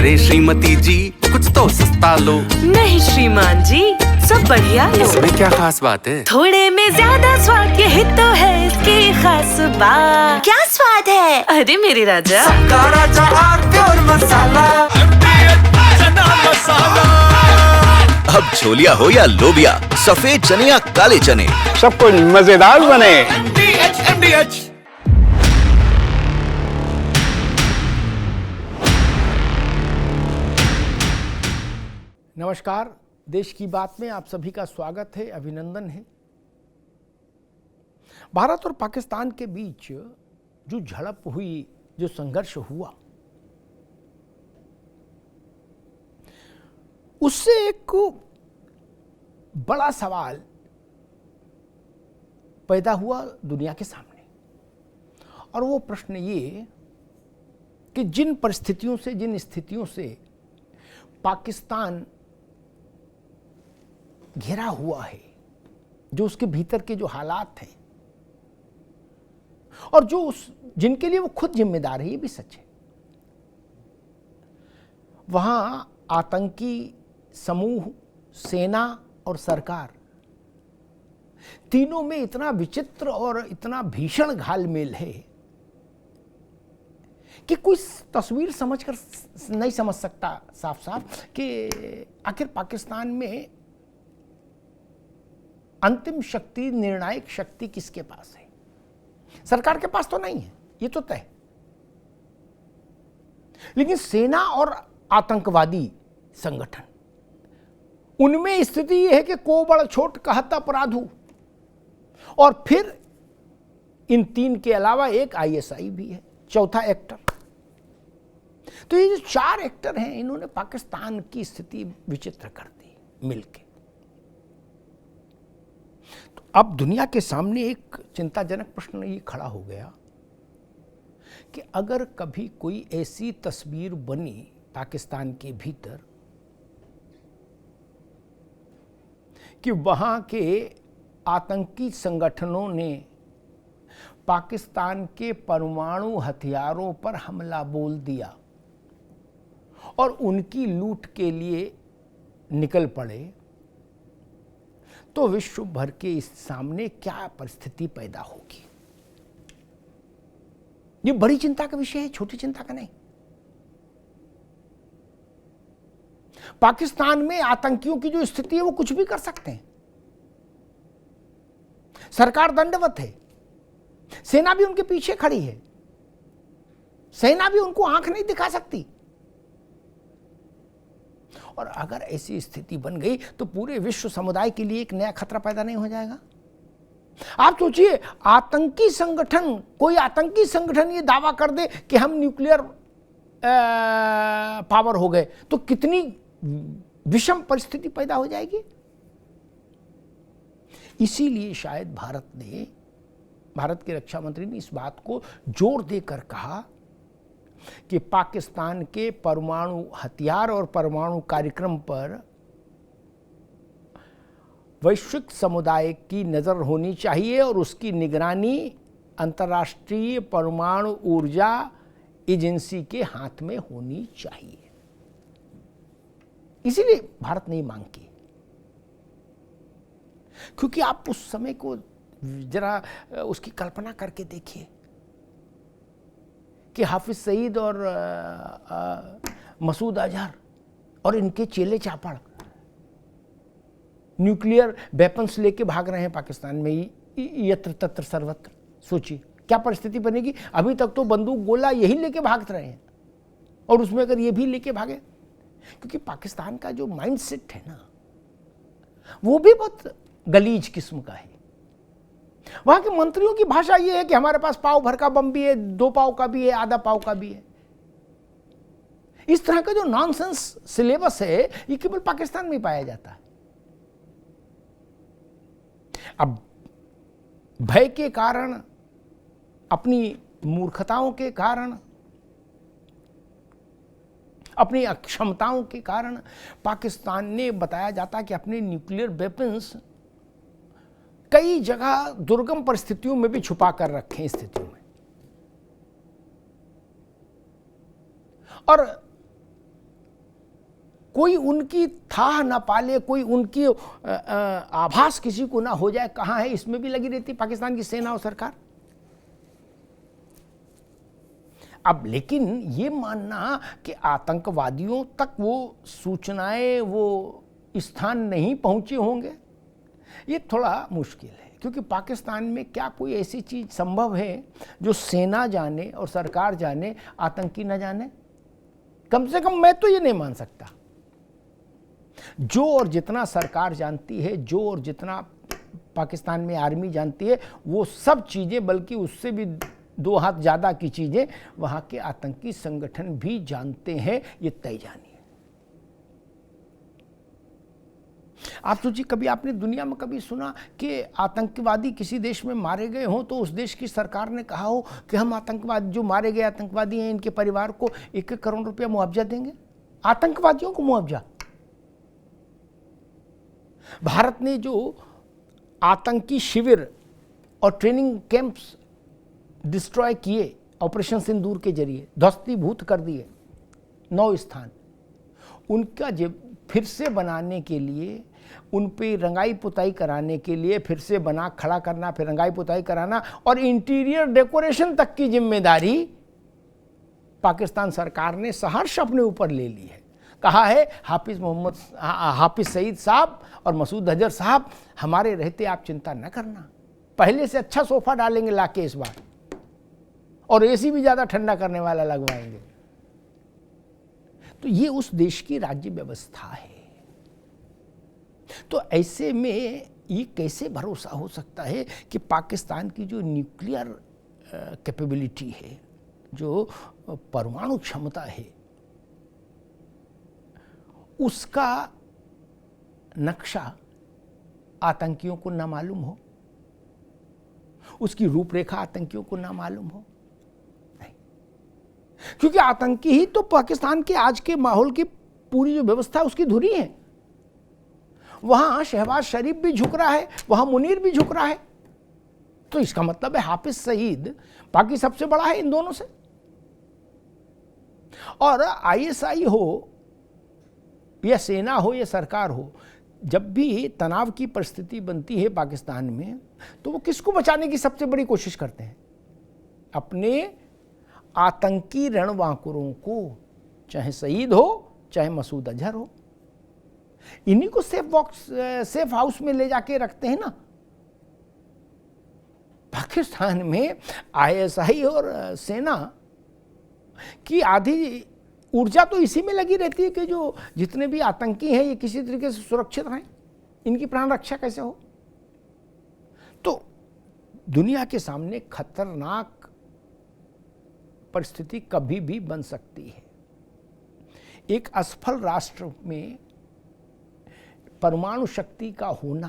अरे श्रीमती जी कुछ तो सस्ता लो। नहीं श्रीमान जी, सब बढ़िया लो। इसमें क्या खास बात है? थोड़े में ज्यादा स्वाद, यही तो है इसकी खास बात। क्या स्वाद है? अरे मेरे राजा, सबका राजा और प्योर मसाला। अब छोलिया हो या लोबिया, सफेद चने या काले चने, सब कुछ मजेदार बने। नमस्कार, देश की बात में आप सभी का स्वागत है, अभिनंदन है। भारत और पाकिस्तान के बीच जो झड़प हुई, जो संघर्ष हुआ, उससे एक बड़ा सवाल पैदा हुआ दुनिया के सामने। और वो प्रश्न ये कि जिन परिस्थितियों से, जिन स्थितियों से पाकिस्तान घिरा हुआ है, जो उसके भीतर के जो हालात हैं और जो जिनके लिए वो खुद जिम्मेदार है, ये भी सच है। वहां आतंकी समूह, सेना और सरकार, तीनों में इतना विचित्र और इतना भीषण घालमेल है कि कोई तस्वीर समझकर नहीं समझ सकता साफ साफ कि आखिर पाकिस्तान में अंतिम शक्ति, निर्णायक शक्ति किसके पास है। सरकार के पास तो नहीं है, ये तो तय। लेकिन सेना और आतंकवादी संगठन, उनमें स्थिति यह है कि को बड़ छोट कहत अपराधु। और फिर इन तीन के अलावा एक आईएसआई भी है, चौथा एक्टर। तो ये जो चार एक्टर हैं, इन्होंने पाकिस्तान की स्थिति विचित्र कर दी मिलके। तो अब दुनिया के सामने एक चिंताजनक प्रश्न ये खड़ा हो गया कि अगर कभी कोई ऐसी तस्वीर बनी पाकिस्तान के भीतर कि वहां के आतंकी संगठनों ने पाकिस्तान के परमाणु हथियारों पर हमला बोल दिया और उनकी लूट के लिए निकल पड़े, तो विश्व भर के इस सामने क्या परिस्थिति पैदा होगी। ये बड़ी चिंता का विषय है, छोटी चिंता का नहीं। पाकिस्तान में आतंकियों की जो स्थिति है, वो कुछ भी कर सकते हैं। सरकार दंडवत है, सेना भी उनके पीछे खड़ी है, सेना भी उनको आंख नहीं दिखा सकती। और अगर ऐसी स्थिति बन गई तो पूरे विश्व समुदाय के लिए एक नया खतरा पैदा नहीं हो जाएगा। आप सोचिए, आतंकी संगठन, कोई आतंकी संगठन ये दावा कर दे कि हम न्यूक्लियर पावर हो गए, तो कितनी विषम परिस्थिति पैदा हो जाएगी। इसीलिए शायद भारत के रक्षा मंत्री ने इस बात को जोर देकर कहा कि पाकिस्तान के परमाणु हथियार और परमाणु कार्यक्रम पर वैश्विक समुदाय की नजर होनी चाहिए और उसकी निगरानी अंतर्राष्ट्रीय परमाणु ऊर्जा एजेंसी के हाथ में होनी चाहिए। इसीलिए भारत ने मांग की, क्योंकि आप उस समय को जरा उसकी कल्पना करके देखिए कि हाफिज सईद और मसूद अजहर और इनके चेले चापड़ न्यूक्लियर वेपन्स लेके भाग रहे हैं पाकिस्तान में, यत्र तत्र सर्वत्र। सोचिए क्या परिस्थिति बनेगी। अभी तक तो बंदूक गोला यही लेके भागते रहे हैं, और उसमें अगर ये भी लेके भागे, क्योंकि पाकिस्तान का जो माइंडसेट है ना, वो भी बहुत गलीज किस्म का है। वहां के मंत्रियों की भाषा ये है कि हमारे पास पाव भर का बम भी है, 2 पाव का भी है, आधा पाव का भी है। इस तरह का जो नॉनसेंस सिलेबस है, ये केवल पाकिस्तान में पाया जाता है। अब भय के कारण, अपनी मूर्खताओं के कारण, अपनी अक्षमताओं के कारण पाकिस्तान ने, बताया जाता कि अपने न्यूक्लियर वेपन्स कई जगह दुर्गम परिस्थितियों में भी छुपा कर रखे हैं स्थितियों में। और कोई उनकी थाह ना पाले, कोई उनकी आभास किसी को ना हो जाए कहाँ है, इसमें भी लगी रहती पाकिस्तान की सेना और सरकार। अब लेकिन ये मानना कि आतंकवादियों तक वो सूचनाएं, वो स्थान नहीं पहुंचे होंगे, ये थोड़ा मुश्किल है। क्योंकि पाकिस्तान में क्या कोई ऐसी चीज़ संभव है जो सेना जाने और सरकार जाने, आतंकी न जाने? कम से कम मैं तो ये नहीं मान सकता। जो और जितना सरकार जानती है, जो और जितना पाकिस्तान में आर्मी जानती है, वो सब चीज़ें, बल्कि उससे भी 2 हाथ ज़्यादा की चीज़ें वहाँ के आतंकी संगठन भी जानते हैं, ये तय जानी है। आप सोचिए, कभी आपने दुनिया में कभी सुना कि आतंकवादी किसी देश में मारे गए हों तो उस देश की सरकार ने कहा हो कि हम आतंकवादी, जो मारे गए आतंकवादी हैं, इनके परिवार को 1-1 करोड़ रुपया मुआवजा देंगे? आतंकवादियों को मुआवजा? भारत ने जो आतंकी शिविर और ट्रेनिंग कैंप्स डिस्ट्रॉय किए ऑपरेशन सिंदूर के जरिए, ध्वस्तीभूत कर दिए 9 स्थान, उनका फिर से बनाने के लिए, उन पे रंगाई पुताई कराने के लिए, फिर से बना खड़ा करना, फिर रंगाई पुताई कराना और इंटीरियर डेकोरेशन तक की जिम्मेदारी पाकिस्तान सरकार ने सहर्ष अपने ऊपर ले ली है। कहा है हाफिज सईद साहब और मसूद अजहर साहब, हमारे रहते आप चिंता न करना, पहले से अच्छा सोफा डालेंगे लाके इस बार, और एसी भी ज्यादा ठंडा करने वाला लगवाएंगे। तो ये उस देश की राज्य व्यवस्था है। तो ऐसे में ये कैसे भरोसा हो सकता है कि पाकिस्तान की जो न्यूक्लियर कैपेबिलिटी है, जो परमाणु क्षमता है, उसका नक्शा आतंकियों को ना मालूम हो, उसकी रूपरेखा आतंकियों को ना मालूम हो? नहीं, क्योंकि आतंकी ही तो पाकिस्तान के आज के माहौल की पूरी जो व्यवस्था है उसकी धुरी है। वहां शहबाज शरीफ भी झुक रहा है, वहां मुनीर भी झुक रहा है, तो इसका मतलब है हाफिज सईद बाकी सबसे बड़ा है इन दोनों से। और आईएसआई हो या सेना हो या सरकार हो, जब भी तनाव की परिस्थिति बनती है पाकिस्तान में, तो वो किसको बचाने की सबसे बड़ी कोशिश करते हैं? अपने आतंकी रणबांकुरों को, चाहे सईद हो चाहे मसूद अजहर हो, इन्हीं को सेफ हाउस में ले जाके रखते हैं ना। पाकिस्तान में आईएसआई और सेना की आधी ऊर्जा तो इसी में लगी रहती है कि जो जितने भी आतंकी हैं ये किसी तरीके से सुरक्षित रहें, इनकी प्राण रक्षा कैसे हो। तो दुनिया के सामने खतरनाक परिस्थिति कभी भी बन सकती है। एक असफल राष्ट्र में परमाणु शक्ति का होना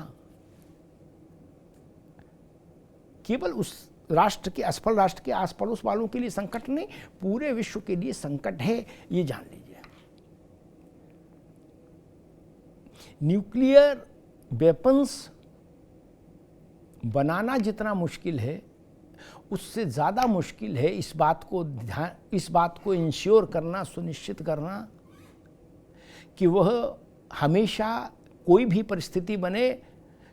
केवल उस राष्ट्र के, असफल राष्ट्र के आस पड़ोस वालों के लिए संकट नहीं, पूरे विश्व के लिए संकट है, ये जान लीजिए। न्यूक्लियर वेपन्स बनाना जितना मुश्किल है, उससे ज़्यादा मुश्किल है इस बात को इंश्योर करना, सुनिश्चित करना कि वह हमेशा कोई भी परिस्थिति बने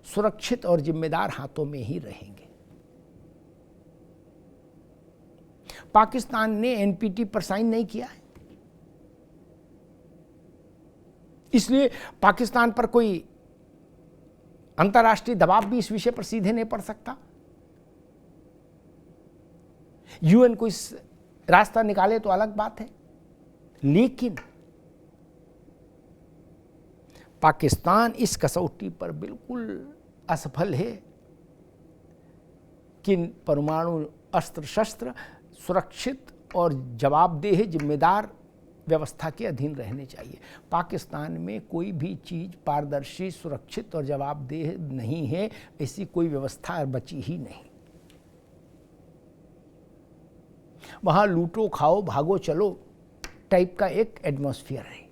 सुरक्षित और जिम्मेदार हाथों में ही रहेंगे। पाकिस्तान ने एनपीटी पर साइन नहीं किया है, इसलिए पाकिस्तान पर कोई अंतर्राष्ट्रीय दबाव भी इस विषय पर सीधे नहीं पड़ सकता। यूएन को इस रास्ता निकाले तो अलग बात है, लेकिन पाकिस्तान इस कसौटी पर बिल्कुल असफल है कि परमाणु अस्त्र शस्त्र सुरक्षित और जवाबदेह जिम्मेदार व्यवस्था के अधीन रहने चाहिए। पाकिस्तान में कोई भी चीज़ पारदर्शी, सुरक्षित और जवाबदेह नहीं है, ऐसी कोई व्यवस्था बची ही नहीं। वहाँ लूटो खाओ भागो चलो टाइप का एक एटमॉस्फेयर है।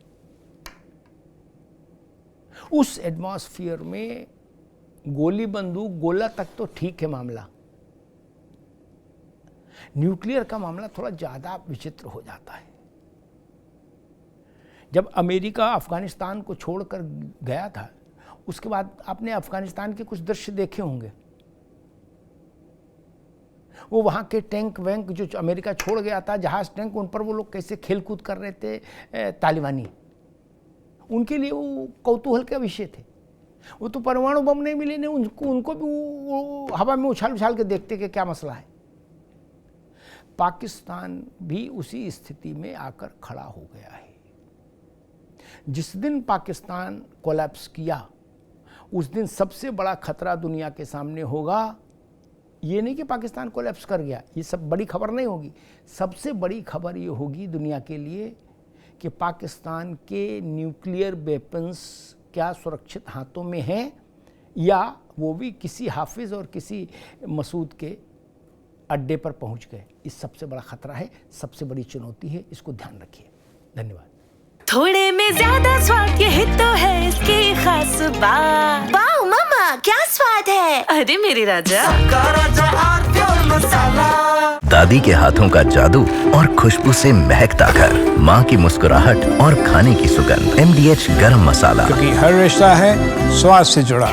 उस एटमॉस्फेयर में गोली बंदूक गोला तक तो ठीक है मामला, न्यूक्लियर का मामला थोड़ा ज़्यादा विचित्र हो जाता है। जब अमेरिका अफगानिस्तान को छोड़कर गया था, उसके बाद आपने अफगानिस्तान के कुछ दृश्य देखे होंगे। वो वहाँ के टैंक वैंक जो अमेरिका छोड़ गया था, जहाज टैंक, उन पर वो लोग कैसे खेलकूद कर रहे थे तालिबानी। उनके लिए वो कौतूहल का विषय थे। वो तो परमाणु बम नहीं मिले ने, उनको भी वो हवा में उछाल उछाल के देखते कि क्या मसला है। पाकिस्तान भी उसी स्थिति में आकर खड़ा हो गया है। जिस दिन पाकिस्तान कोलैप्स किया, उस दिन सबसे बड़ा खतरा दुनिया के सामने होगा। ये नहीं कि पाकिस्तान कोलैप्स कर गया, ये सब बड़ी खबर नहीं होगी। सबसे बड़ी खबर ये होगी दुनिया के लिए कि पाकिस्तान के न्यूक्लियर वेपन्स क्या सुरक्षित हाथों में हैं, या वो भी किसी हाफिज और किसी मसूद के अड्डे पर पहुंच गए। इस सबसे बड़ा खतरा है, सबसे बड़ी चुनौती है, इसको ध्यान रखिए। धन्यवाद। थोड़े में ज्यादा स्वाद, यही तो है इसकी खास बात। वाओ मम्मा, क्या स्वाद है। अरे मेरे राजा, सबका राजा आरती और मसाला। दादी के हाथों का जादू और खुशबू से महकता घर, माँ की मुस्कुराहट और खाने की सुगंध। MDH गरम मसाला, क्योंकि हर रिश्ता है स्वाद से जुड़ा।